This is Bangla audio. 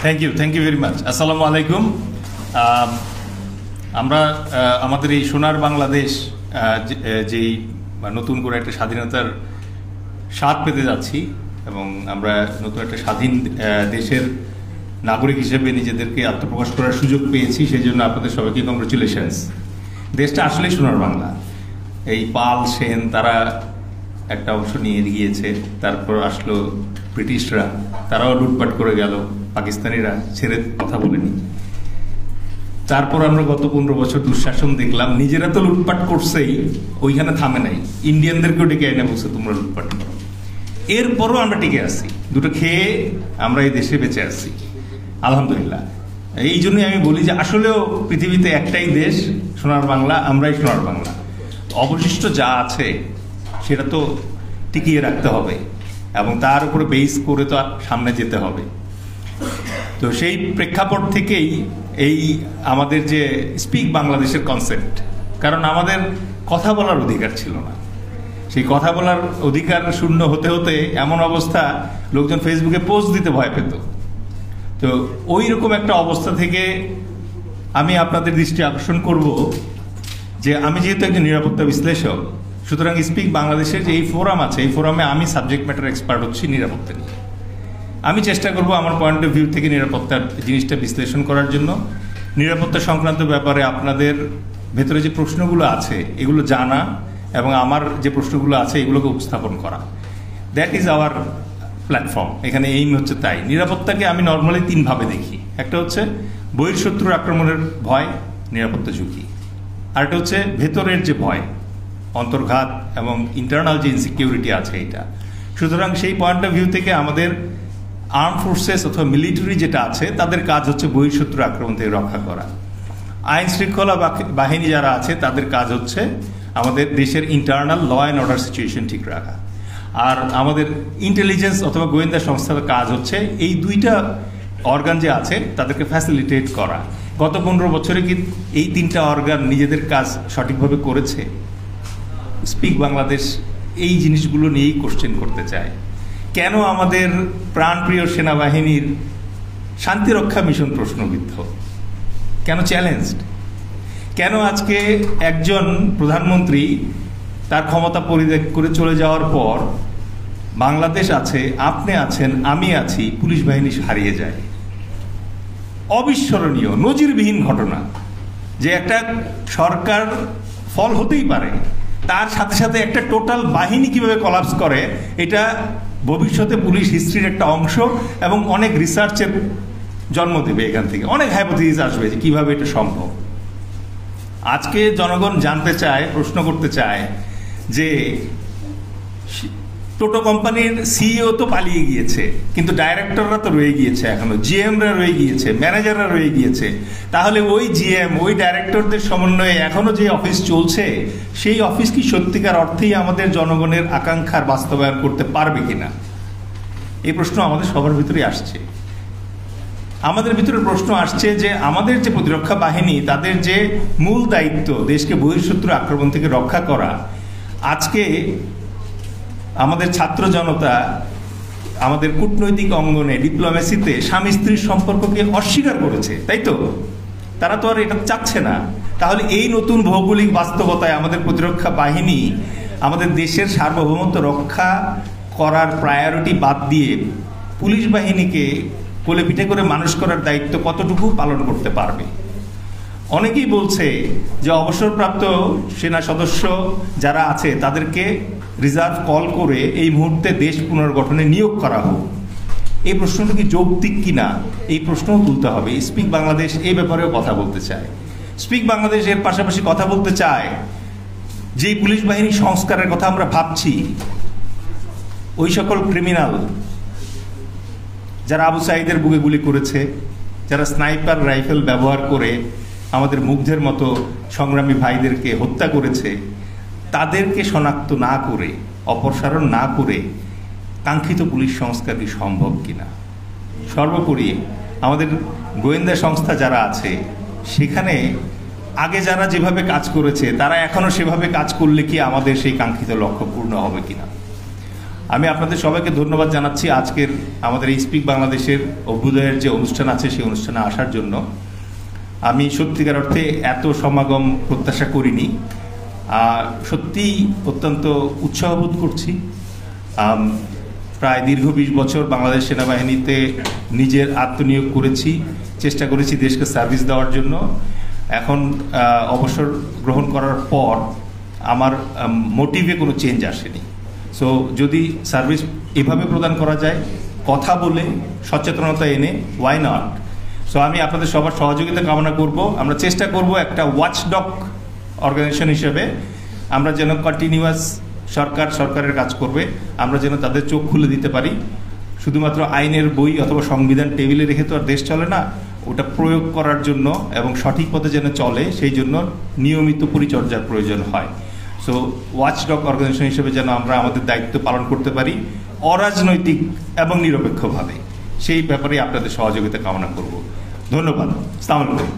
Thank you very much. আসসালামু আলাইকুম। আমরা আমাদের এই সোনার বাংলাদেশ যেই নতুন করে একটা স্বাধীনতার স্বাদ পেতে যাচ্ছি এবং আমরা নতুন একটা স্বাধীন দেশের নাগরিক হিসেবে নিজেদেরকে আত্মপ্রকাশ করার সুযোগ পেয়েছি, সেই জন্য আপনাদের সবাইকে কংগ্রেচুলেশনস। দেশটা আসলেই সোনার বাংলা। এই পাল সেন তারা একটা অংশ নিয়ে গিয়েছে, তারপর আসলো ব্রিটিশরা, তারাও লুটপাট করে গেল, পাকিস্তানিরা ছেড়ে কথা বলেনি। তারপর আমরা গত 15 বছর দুঃশাসন দেখলাম, নিজেরা তো লুটপাট করছেই, ওইখানে থামে নাই, ইন্ডিয়ানদেরকেও ডেকে এনে বলছে তোমরা লুটপাট করো। এরপরও আমরা টিকে আসছি, দুটো খেয়ে আমরা এই দেশে বেঁচে আসছি আলহামদুলিল্লাহ। এই জন্যই আমি বলি যে আসলেও পৃথিবীতে একটাই দেশ সোনার বাংলা, আমরাই সোনার বাংলা। অবশিষ্ট যা আছে সেটা তো টিকিয়ে রাখতে হবে এবং তার উপরে বেস করে তো সামনে যেতে হবে। তো সেই প্রেক্ষাপট থেকেই এই আমাদের যে স্পিক বাংলাদেশের কনসেপ্ট, কারণ আমাদের কথা বলার অধিকার ছিল না, সেই কথা বলার অধিকার শূন্য হতে হতে এমন অবস্থা লোকজন ফেসবুকে পোস্ট দিতে ভয় পেত। তো ওই রকম একটা অবস্থা থেকে আমি আপনাদের দৃষ্টি আকর্ষণ করব যে আমি যেহেতু একজন নিরাপত্তা বিশ্লেষক, সুতরাং স্পিক বাংলাদেশের যে এই ফোরাম আছে, এই ফোরামে আমি সাবজেক্ট ম্যাটার এক্সপার্ট হচ্ছি নিরাপত্তা নিয়ে। আমি চেষ্টা করব আমার পয়েন্ট অফ ভিউ থেকে নিরাপত্তার জিনিসটা বিশ্লেষণ করার জন্য, নিরাপত্তা সংক্রান্ত ব্যাপারে আপনাদের ভেতরে যে প্রশ্নগুলো আছে এগুলো জানা এবং আমার যে প্রশ্নগুলো আছে এগুলোকে উপস্থাপন করা। That is our platform. এখানে এইম হচ্ছে তাই। নিরাপত্তাকে আমি নর্মালি 3 ভাবে দেখি। একটা হচ্ছে বহিঃশত্রুর আক্রমণের ভয়, নিরাপত্তা ঝুঁকি। আরেকটা হচ্ছে ভেতরের যে ভয়, অন্তর্ঘাত এবং ইন্টারনাল যে ইনসিকিউরিটি আছে এটা। সুতরাং সেই পয়েন্ট অফ ভিউ থেকে আমাদের আর্ম ফোর্সেস অথবা মিলিটারি যেটা আছে তাদের কাজ হচ্ছে বহিঃশত্রুর আক্রমণ থেকে রক্ষা করা। আইন শৃঙ্খলা বাহিনী যারা আছে তাদের কাজ হচ্ছে আমাদের দেশের internal law and order situation ঠিক রাখা। আর আমাদের ইন্টেলিজেন্স অথবা গোয়েন্দা সংস্থার কাজ হচ্ছে এই 2টা অর্গান যে আছে তাদেরকে ফ্যাসিলিটেট করা। গত 15 বছরে কি এই 3টা অর্গান নিজেদের কাজ সঠিকভাবে করেছে? স্পিক বাংলাদেশ এই জিনিসগুলো নিয়েই কোশ্চেন করতে চায়। কেন আমাদের প্রাণপ্রিয় সেনাবাহিনীর শান্তিরক্ষা মিশন প্রশ্নবিদ্ধ? কেন চ্যালেঞ্জড? কেন আজকে একজন প্রধানমন্ত্রী তার ক্ষমতা পরিত্যাগ করে চলে যাওয়ার পর বাংলাদেশ আছে, আপনি আছেন, আমি আছি, পুলিশ বাহিনী হারিয়ে যায়? অবিস্মরণীয়, নজিরবিহীন ঘটনা যে একটা সরকার ফল হতেই পারে, তার সাথে সাথে একটা টোটাল বাহিনী কিভাবে কলাপস করে, এটা ভবিষ্যতে পুলিশ হিস্ট্রির একটা অংশ এবং অনেক রিসার্চের জন্ম দেবে। এখান থেকে অনেক হাইপোথিসিস আসবে যে কিভাবে এটা সম্ভব। আজকে জনগণ জানতে চায়, প্রশ্ন করতে চায় যে টোটো কোম্পানির সিইও তো পালিয়ে গিয়েছে, কিন্তু ডাইরেক্টররা তো রয়ে গিয়েছে, এখনো জিএমরা রয়ে গিয়েছে, ম্যানেজাররা রয়ে গিয়েছে। তাহলে ওই জিএম, ওই ডাইরেক্টরদের সমন্বয়ে এখনো যে অফিস চলছে, সেই অফিস কি সত্যিকার অর্থেই আমাদের জনগণের আকাঙ্ক্ষার বাস্তবায়ন করতে পারবে কিনা? এই প্রশ্ন আমাদের সবার ভিতরে আসছে। আমাদের ভিতরে প্রশ্ন আসছে যে আমাদের যে প্রতিরক্ষা বাহিনী, তাদের যে মূল দায়িত্ব দেশকে বহিঃশত্রু আক্রমণ থেকে রক্ষা করা, আজকে আমাদের ছাত্র জনতা আমাদের কূটনৈতিক অঙ্গনে, ডিপ্লোমেসিতে স্বামী স্ত্রীর সম্পর্ককে অস্বীকার করেছে, তাই তো? তারা তো আর এটা চাচ্ছে না। তাহলে এই নতুন ভৌগোলিক বাস্তবতায় আমাদের প্রতিরক্ষা বাহিনী আমাদের দেশের সার্বভৌমত্ব রক্ষা করার প্রায়োরিটি বাদ দিয়ে পুলিশ বাহিনীকে কোলে পিঠে করে মানুষ করার দায়িত্ব কতটুকু পালন করতে পারবে? অনেকেই বলছে যে অবসরপ্রাপ্ত সেনা সদস্য যারা আছে তাদেরকে রিজার্ভ কল করে এই মুহূর্তে দেশ পুনর্গঠনে নিয়োগ করা হোক। এই প্রশ্নটা কি যৌক্তিক কিনা, এই প্রশ্নও তুলতে হবে। স্পিক বাংলাদেশ এই ব্যাপারেও কথা বলতে চায়। স্পিক বাংলাদেশ এর পাশাপাশি কথা বলতে চায় যে পুলিশ বাহিনী সংস্কারের কথা আমরা ভাবছি, ওই সকল ক্রিমিনাল যারা আবু সাঈদের বুকে গুলি করেছে, যারা স্নাইপার রাইফেল ব্যবহার করে আমাদের মুগ্ধের মতো সংগ্রামী ভাইদেরকে হত্যা করেছে, তাদেরকে শনাক্ত না করে, অপসারণ না করে কাঙ্ক্ষিত পুলিশ সংস্কার কি সম্ভব কিনা? সর্বোপরি আমাদের গোয়েন্দা সংস্থা যারা আছে সেখানে আগে যারা যেভাবে কাজ করেছে তারা এখনো সেভাবে কাজ করলে কি আমাদের সেই কাঙ্ক্ষিত লক্ষ্য পূর্ণ হবে কিনা? আমি আপনাদের সবাইকে ধন্যবাদ জানাচ্ছি আজকের আমাদের এই স্পিক বাংলাদেশের অভ্যুদয়ের যে অনুষ্ঠান আছে সেই অনুষ্ঠানে আসার জন্য। আমি সত্যিকার অর্থে এত সমাগম প্রত্যাশা করিনি, সত্যিই অত্যন্ত উৎসাহবোধ করছি। প্রায় দীর্ঘ 20 বছর বাংলাদেশ সেনাবাহিনীতে নিজের আত্মনিয়োগ করেছি, চেষ্টা করেছি দেশকে সার্ভিস দেওয়ার জন্য। এখন অবসর গ্রহণ করার পর আমার মোটিভে কোনো চেঞ্জ আসেনি। সো যদি সার্ভিস এভাবে প্রদান করা যায়, কথা বলে সচেতনতা এনে, ওয়াই নট। সো আমি আপনাদের সবার সহযোগিতা কামনা করব। আমরা চেষ্টা করব একটা ওয়াচডগ অর্গানাইজেশন হিসেবে আমরা যেন কন্টিনিউয়াস সরকারের কাজ করবে, আমরা যেন তাদের চোখ খুলে দিতে পারি। শুধুমাত্র আইনের বই অথবা সংবিধান টেবিলে রেখে তো আর দেশ চলে না, ওটা প্রয়োগ করার জন্য এবং সঠিক পথে যেন চলে সেই জন্য নিয়মিত পরিচর্যার প্রয়োজন হয়। সো ওয়াচডগ অর্গানাইজেশন হিসেবে যেন আমরা আমাদের দায়িত্ব পালন করতে পারি অরাজনৈতিক এবং নিরপেক্ষভাবে, সেই ব্যাপারে আপনাদের সহযোগিতা কামনা করব। ধন্যবাদ। আসসালামু আলাইকুম।